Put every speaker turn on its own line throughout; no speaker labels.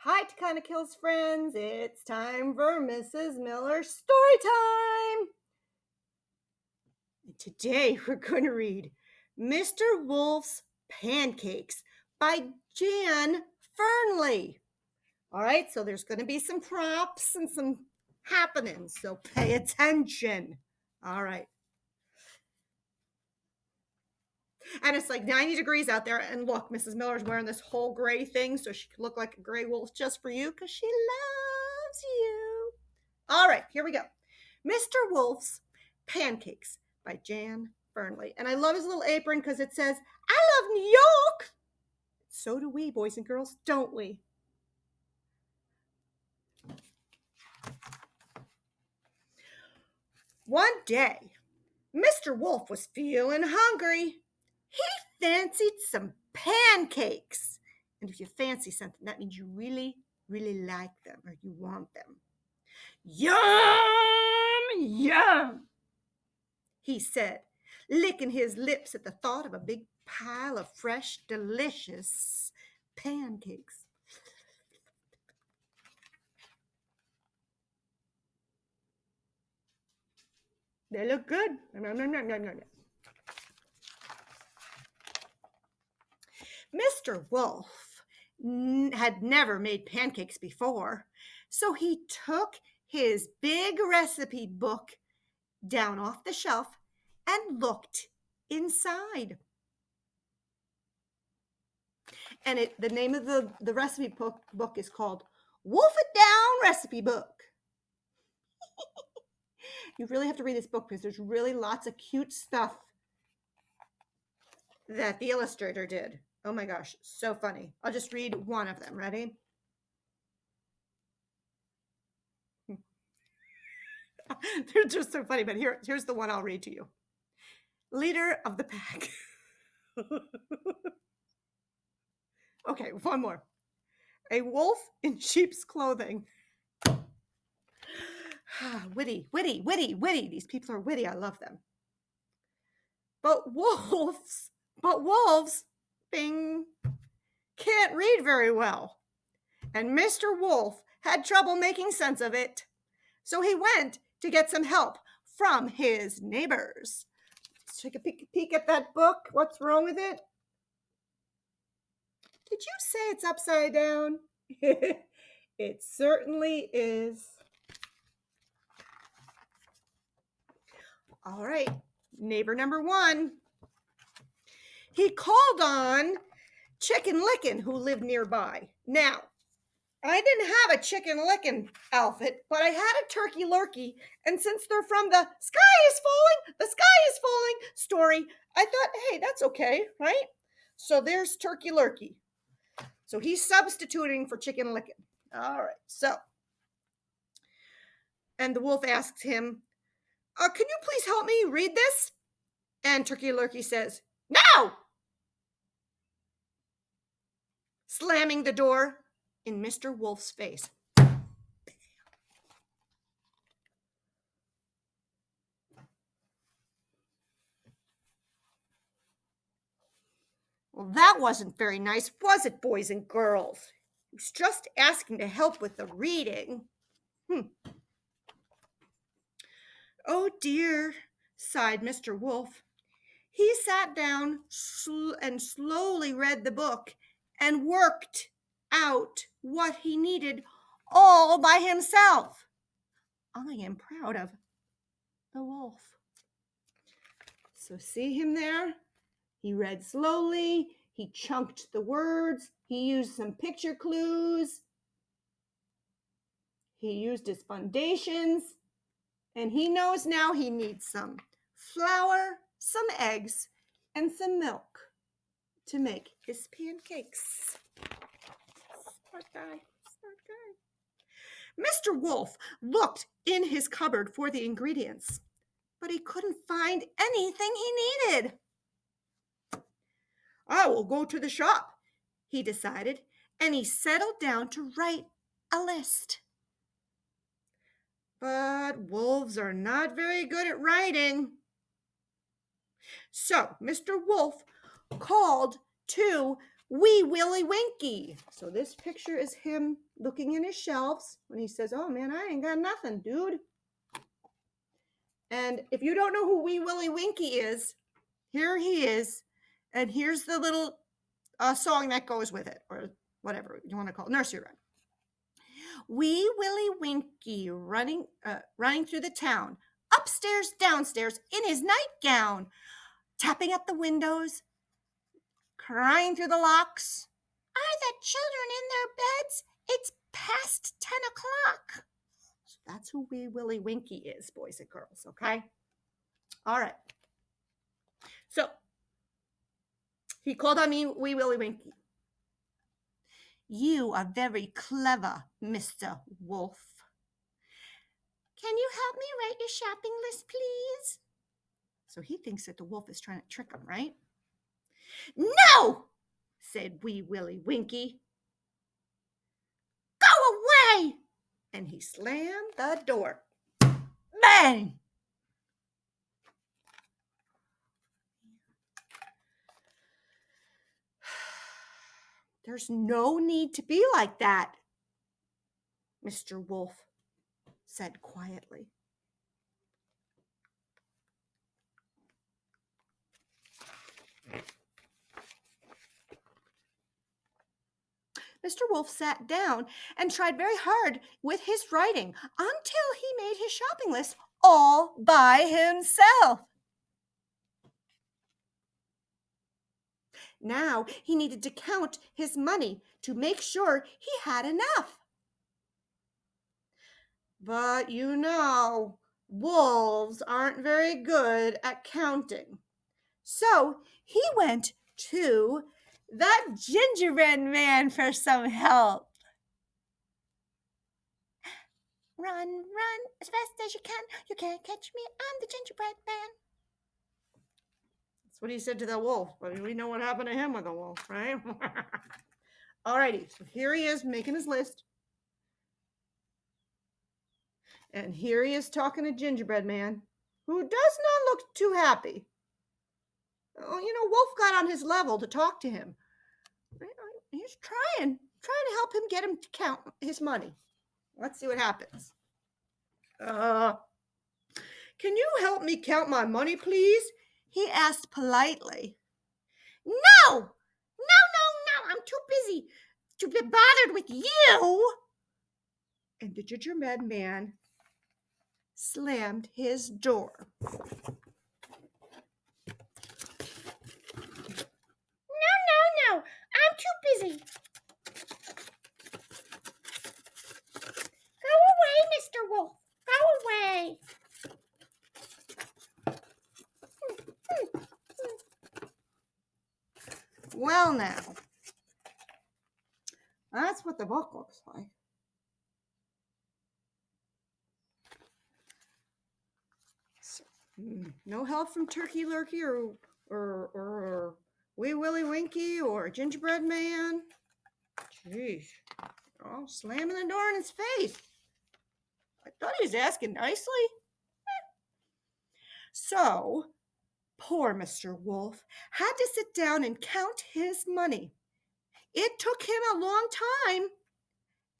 Hi, Takana Kills friends. It's time for Mrs. Miller's story time. And today we're going to read Mr. Wolf's Pancakes by Jan Fearnley. All right, so there's going to be some props and some happenings, so pay attention. All right. And it's like 90 degrees out there. And look, Mrs. Miller's wearing this whole gray thing so she could look like a gray wolf just for you because she loves you. All right, here we go. Mr. Wolf's Pancakes by Jan Fearnley. And I love his little apron because it says, I love New York. So do we, boys and girls, don't we? One day, Mr. Wolf was feeling hungry. He fancied some pancakes. And if you fancy something, that means you really, really like them or you want them. Yum, yum, he said, licking his lips at the thought of a big pile of fresh, delicious pancakes. They look good. Mr. Wolf had never made pancakes before, so he took his big recipe book down off the shelf and looked inside. And the name of the recipe book is called Wolf It Down Recipe Book. You really have to read this book because there's really lots of cute stuff that the illustrator did. Oh my gosh, so funny. I'll just read one of them. Ready? They're just so funny, but here's the one I'll read to you. Leader of the pack. Okay, one more. A wolf in sheep's clothing. Witty. These people are witty. I love them. But wolves, bing, can't read very well. And Mr. Wolf had trouble making sense of it. So he went to get some help from his neighbors. Let's take a peek at that book. What's wrong with it? Did you say it's upside down? It certainly is. All right, neighbor number one. He called on Chicken Lickin', who lived nearby. Now, I didn't have a Chicken Lickin' outfit, but I had a Turkey Lurkey, and since they're from the sky is falling story, I thought, hey, that's okay, right? So there's Turkey Lurkey. So he's substituting for Chicken Lickin'. All right, so. And the wolf asks him, can you please help me read this? And Turkey Lurkey says, no! Slamming the door in Mr. Wolf's face. Well, that wasn't very nice, was it, boys and girls? He was just asking to help with the reading. Oh dear, sighed Mr. Wolf. He sat down and slowly read the book and worked out what he needed all by himself. I am proud of the wolf. So see him there? He read slowly. He chunked the words. He used some picture clues. He used his foundations. And he knows now he needs some flour, some eggs, and some milk to make his pancakes. Smart guy. Mr. Wolf looked in his cupboard for the ingredients, but he couldn't find anything he needed. I will go to the shop, he decided, and he settled down to write a list. But wolves are not very good at writing. So Mr. Wolf called to Wee Willie Winkie. So this picture is him looking in his shelves when he says, oh man, I ain't got nothing, dude. And if you don't know who Wee Willie Winkie is, here he is. And here's the little song that goes with it, or whatever you want to call it, nursery rhyme. Wee Willie Winkie running through the town, upstairs, downstairs, in his nightgown, tapping at the windows, crying through the locks. Are the children in their beds? It's past 10 o'clock. So that's who Wee Willie Winkie is, boys and girls, okay? All right. So he called on me, Wee Willie Winkie. You are very clever, Mr. Wolf. Can you help me write your shopping list, please? So he thinks that the wolf is trying to trick him, right? No, said Wee Willie Winkie. Go away! And he slammed the door. Bang! There's no need to be like that, Mr. Wolf said quietly. Mr. Wolf sat down and tried very hard with his writing until he made his shopping list all by himself. Now he needed to count his money to make sure he had enough. But you know, wolves aren't very good at counting. So he went to the gingerbread man for some help. Run, run as fast as you can. You can't catch me. I'm the gingerbread man. That's what he said to the wolf. But we know what happened to him with the wolf, right? Alrighty, so here he is making his list. And here he is talking to Gingerbread Man, who does not look too happy. Oh, you know, Wolf got on his level to talk to him. He's trying to help him get him to count his money. Let's see what happens. Can you help me count my money, please? He asked politely. No, I'm too busy to be bothered with you. And the gingerbread man slammed his door. No, I'm too busy. Go away, Mr. Wolf. Go away. Well, now, that's what the book looks like. So, no help from Turkey Lurkey or Wee Willie Winkie or Gingerbread Man. Jeez, oh, slamming the door in his face. I thought he was asking nicely. So, poor Mr. Wolf had to sit down and count his money. It took him a long time,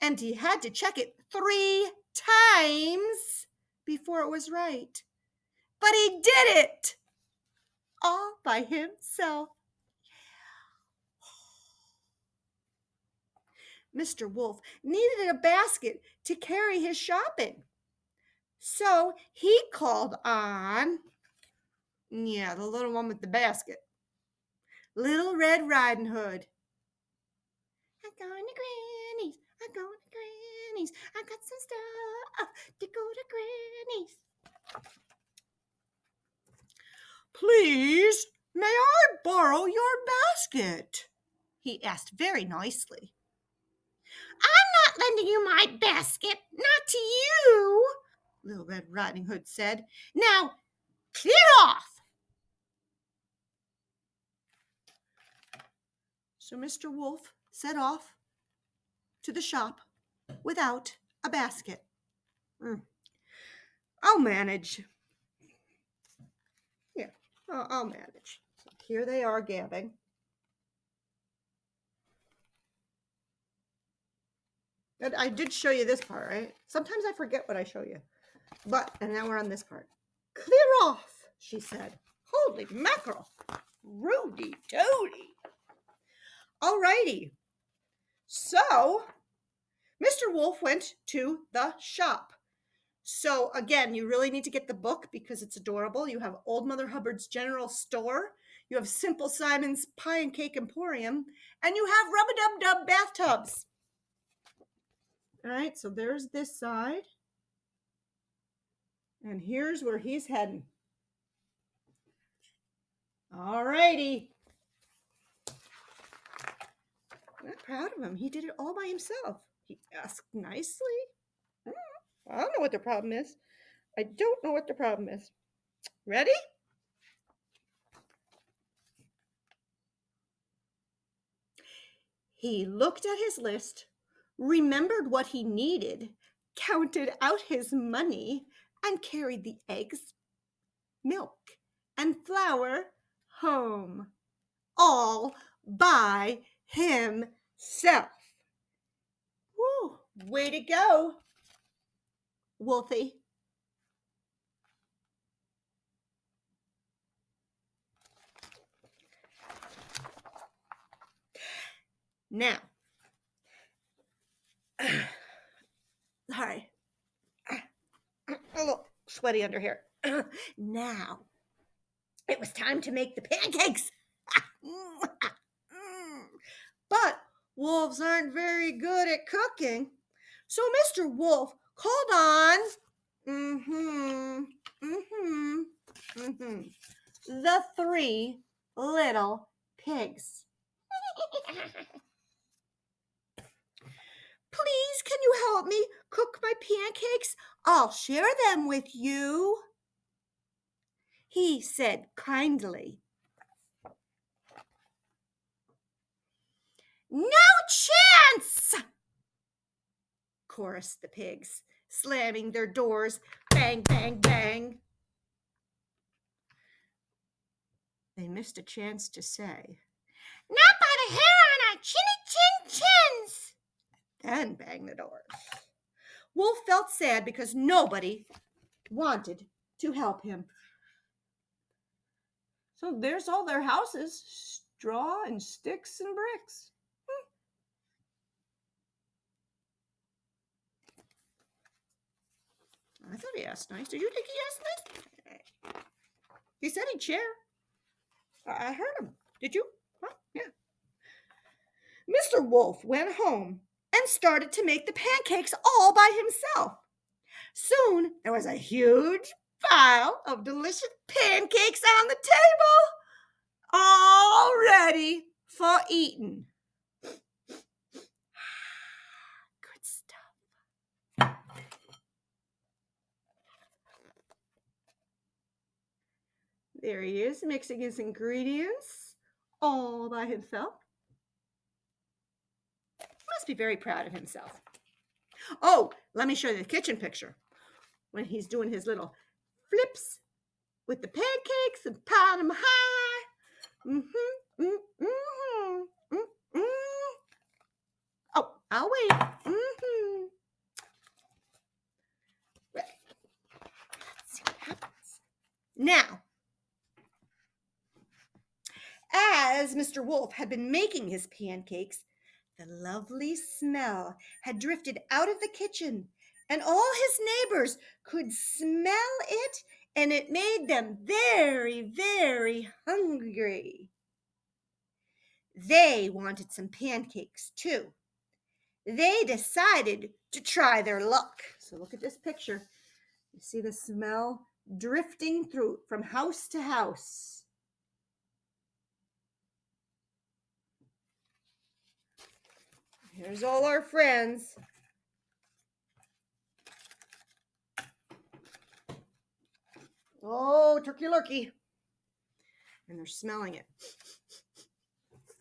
and he had to check it 3 times before it was right. But he did it all by himself. Mr. Wolf needed a basket to carry his shopping. So he called on, the little one with the basket, Little Red Riding Hood. I'm going to Granny's, I got some stuff to go to Granny's. Please, may I borrow your basket? He asked very nicely. I'm not lending you my basket, not to you, Little Red Riding Hood said. Now, clear off. So Mr. Wolf set off to the shop without a basket. I'll manage. Yeah, I'll manage. So here they are gabbing. I did show you this part, right? Sometimes I forget what I show you. And now we're on this part. Clear off, she said. Holy mackerel. Rudy toady. All righty. So, Mr. Wolf went to the shop. So, again, you really need to get the book because it's adorable. You have Old Mother Hubbard's General Store. You have Simple Simon's Pie and Cake Emporium. And you have Rub-a-Dub-Dub bathtubs. All right, so there's this side. And here's where he's heading. All righty. I'm proud of him. He did it all by himself. He asked nicely. I don't know what the problem is. I don't know what the problem is. Ready? He looked at his list, remembered what he needed, counted out his money, and carried the eggs, milk, and flour home, all by himself. Woo, way to go, Wolfie. Now, sorry, a little sweaty under here. Now, it was time to make the pancakes. But wolves aren't very good at cooking. So Mr. Wolf called on the 3 little pigs. Please, can you help me cook my pancakes? I'll share them with you, he said kindly. No chance, chorused the pigs, slamming their doors. Bang, bang, bang. They missed a chance to say, not by the hair on our chinny chin chins. Then bang the doors. Wolf felt sad because nobody wanted to help him. So there's all their houses, straw and sticks and bricks. I thought he asked nice. Did you think he asked nice? He said he'd share. I heard him. Did you? Huh? Yeah. Mr. Wolf went home and started to make the pancakes all by himself. Soon there was a huge pile of delicious pancakes on the table, all ready for eating. Good stuff. There he is, mixing his ingredients all by himself. Must be very proud of himself. Oh, let me show you the kitchen picture. When he's doing his little flips with the pancakes and pile them high. Oh, I'll wait. Let's see what happens. Now, as Mr. Wolf had been making his pancakes, the lovely smell had drifted out of the kitchen, and all his neighbors could smell it, and it made them very, very hungry. They wanted some pancakes too. They decided to try their luck. So look at this picture. You see the smell drifting through from house to house. Here's all our friends. Oh, turkey lurkey. And they're smelling it.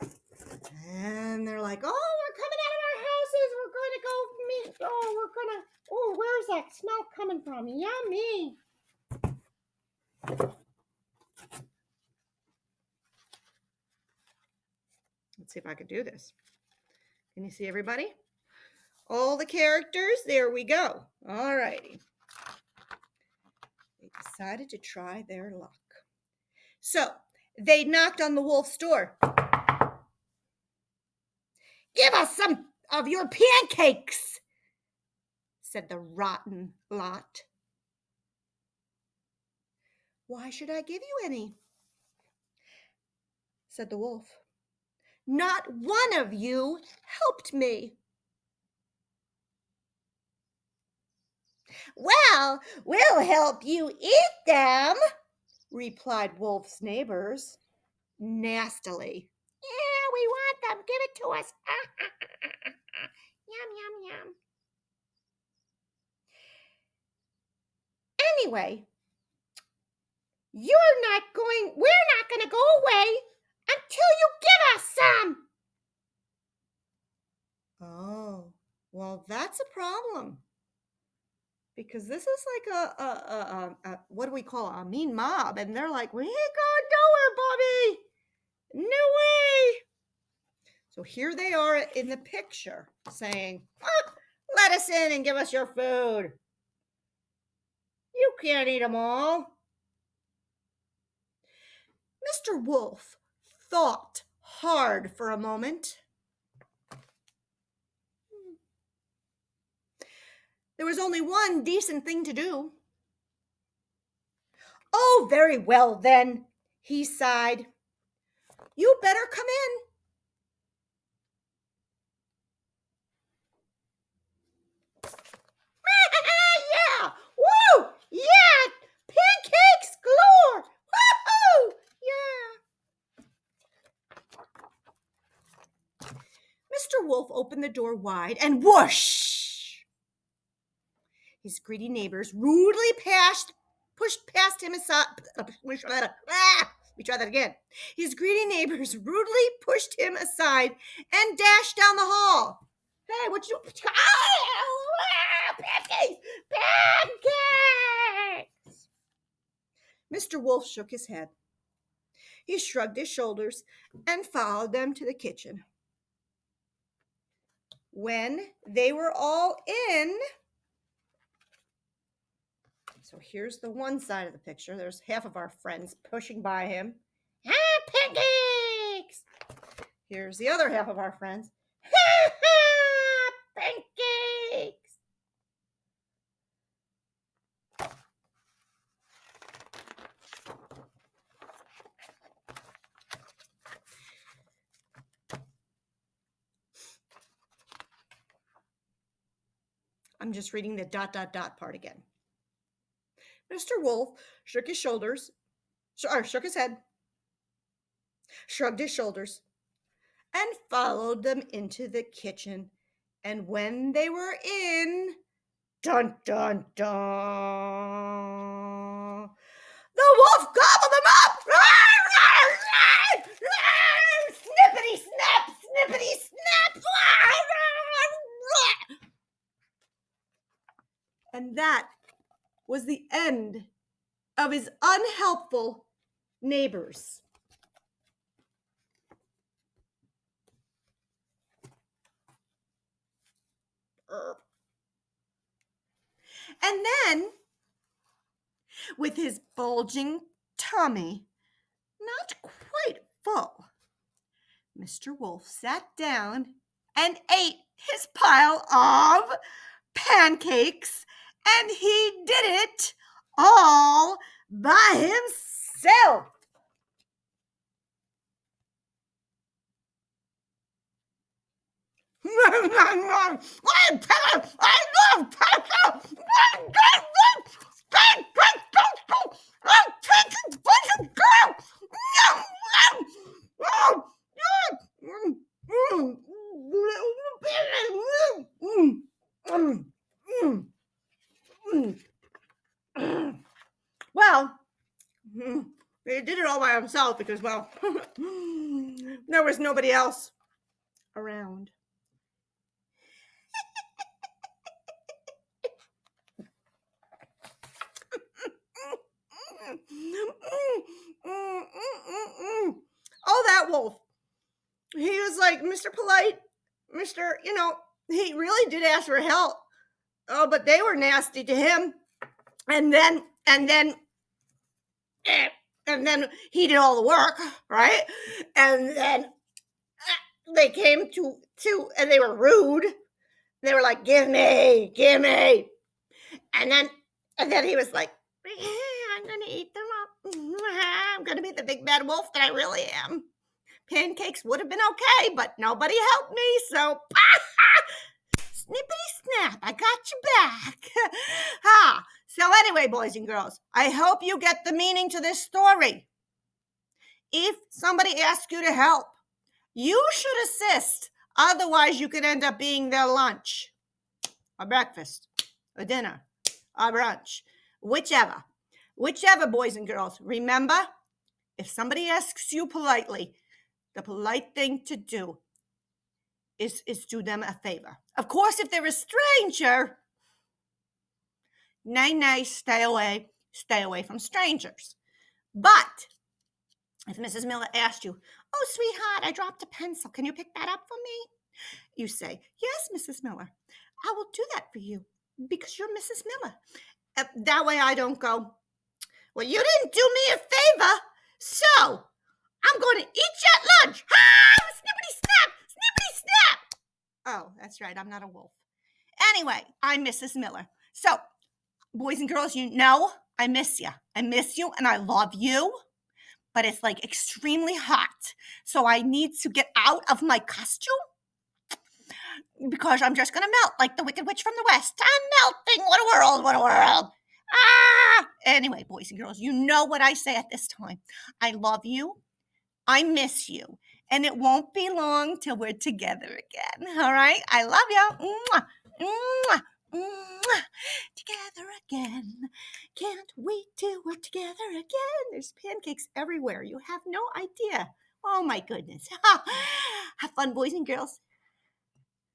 And they're like, oh, we're coming out of our houses. We're going to go meet. Oh, where's that smell coming from? Yummy. Let's see if I can do this. Can you see everybody? All the characters, there we go. All righty. They decided to try their luck. So they knocked on the wolf's door. "Give us some of your pancakes," said the rotten lot. "Why should I give you any?" said the wolf. "Not one of you helped me." "Well, we'll help you eat them," replied Wolf's neighbors nastily. "Yeah, we want them. Give it to us." Yum, yum, yum. "Anyway, we're not going to go away until you give us some." Oh, well, that's a problem. Because this is like a what do we call it? A mean mob. And they're like, "We ain't going nowhere, Bobby. No way." So here they are in the picture saying, "Let us in and give us your food. You can't eat them all." Mr. Wolf thought hard for a moment. There was only one decent thing to do. "Oh, very well then," he sighed. "You better come in." Yeah! Woo! Yeah! Pancakes galore! Woohoo! Yeah! Mr. Wolf opened the door wide and whoosh! His greedy neighbors rudely pushed past him aside. We try that again. His greedy neighbors rudely pushed him aside and dashed down the hall. "Hey, what you? Pancakes! Pancakes!" Mr. Wolf shook his head. He shrugged his shoulders and followed them to the kitchen. When they were all in, so here's the one side of the picture. There's half of our friends pushing by him. Pancakes! Here's the other half of our friends. Pancakes! I'm just reading the ... part again. Mr. Wolf shook his shoulders, shook his head, shrugged his shoulders, and followed them into the kitchen. And when they were in, dun dun dun, the wolf gobbled them up! Snippity snap, snippity snap! And that was the end of his unhelpful neighbors. And then, with his bulging tummy not quite full, Mr. Wolf sat down and ate his pile of pancakes, and he did it all by himself. I love pancakes. Well, he did it all by himself because, well, there was nobody else around. Oh, that wolf. He was like Mr. Polite, Mr. He really did ask for help. Oh, but they were nasty to him. And then he did all the work, right? And then they came to and they were rude. They were like, give me. And then he was like, I'm going to eat them up. I'm going to be the big bad wolf that I really am. Pancakes would have been okay, but nobody helped me, so snippity snap, I got you back. So anyway, boys and girls, I hope you get the meaning to this story. If somebody asks you to help, you should assist. Otherwise, you could end up being their lunch, or breakfast, or dinner, or brunch, whichever, boys and girls. Remember, if somebody asks you politely, the polite thing to do is do them a favor. Of course, if they're a stranger, nay, stay away from strangers. But if Mrs. Miller asked you, oh, sweetheart, I dropped a pencil. Can you pick that up for me? You say, yes, Mrs. Miller, I will do that for you because you're Mrs. Miller. That way I don't go, well, you didn't do me a favor, so I'm going to eat you at lunch. Snippity snap, snippity snap. Oh, that's right. I'm not a wolf. Anyway, I'm Mrs. Miller. So, boys and girls, you know I miss you. I miss you and I love you. But it's like extremely hot. So I need to get out of my costume because I'm just going to melt like the Wicked Witch from the West. I'm melting. What a world. What a world. Anyway, boys and girls, you know what I say at this time. I love you. I miss you. And it won't be long till we're together again. All right? I love you. Mwah, mwah, mwah. Together again. Can't wait till we're together again. There's pancakes everywhere. You have no idea. Oh, my goodness. Have fun, boys and girls.